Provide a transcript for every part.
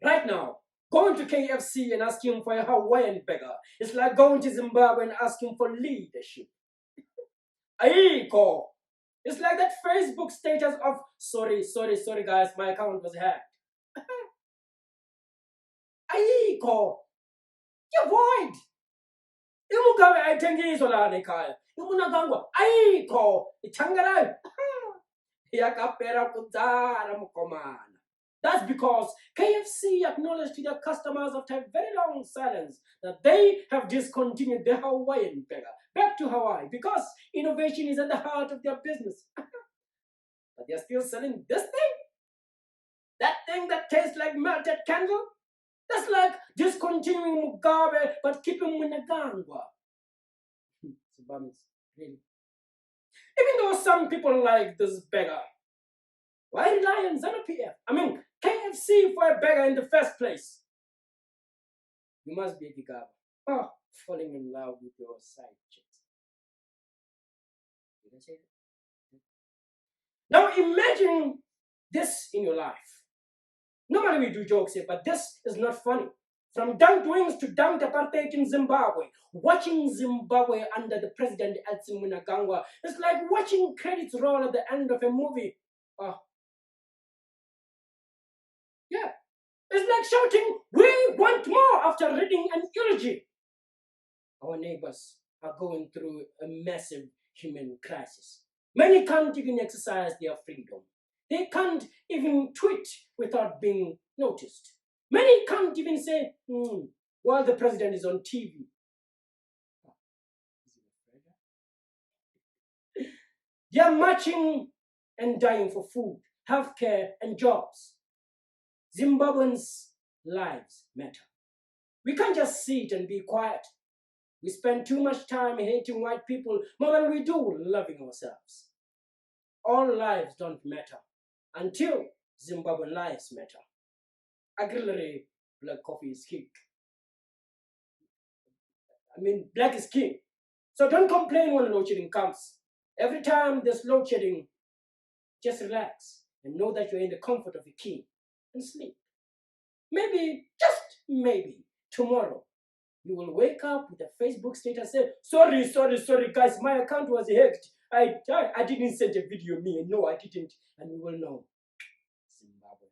Right now, going to KFC and asking for a Hawaiian burger is like going to Zimbabwe and asking for leadership. Aiko! It's like that Facebook status of sorry guys, my account was hacked. Aiko! Avoid! Imugabe ayithengiswa lana ekhaya. Imunangagwa ayikho ithangelayo. Yakapera kudzala mukomana. That's because KFC acknowledged to their customers after a very long silence that they have discontinued the Hawaiian burger back to Hawaii because innovation is at the heart of their business. But they're still selling this thing? That thing that tastes like melted candle? That's like discontinuing Mugabe but keeping Mnangagwa. Zimbabweans, really. Even though some people like this burger, why rely on ZANU-PF? I mean, KFC for a burger in the first place. You must be a Mugabe. Oh, falling in love with your side chicks. Did I say that? Now imagine this in your life. Normally we do jokes here, but this is not funny. From dunked wings to dunked apartheid in Zimbabwe, watching Zimbabwe under the president Emmerson Mnangagwa is like watching credits roll at the end of a movie. Yeah, it's like shouting, "We want more!" after reading an eulogy. Our neighbors are going through a massive human crisis. Many can't even exercise their freedom. They can't even tweet without being noticed. Many can't even say, while the president is on TV. They are marching and dying for food, healthcare, and jobs. Zimbabweans' lives matter. We can't just sit and be quiet. We spend too much time hating white people more than we do loving ourselves. All lives don't matter until Zimbabwean lives matter. Auxiliary black coffee is king. I mean, black is king. So don't complain when load shedding comes. Every time there's load shedding, just relax and know that you're in the comfort of a king and sleep. Maybe, just maybe, tomorrow, you will wake up with a Facebook status saying, sorry, guys, my account was hacked. I didn't send a video me. No, I didn't. And you will know. Zimbabwe.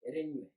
Anyway.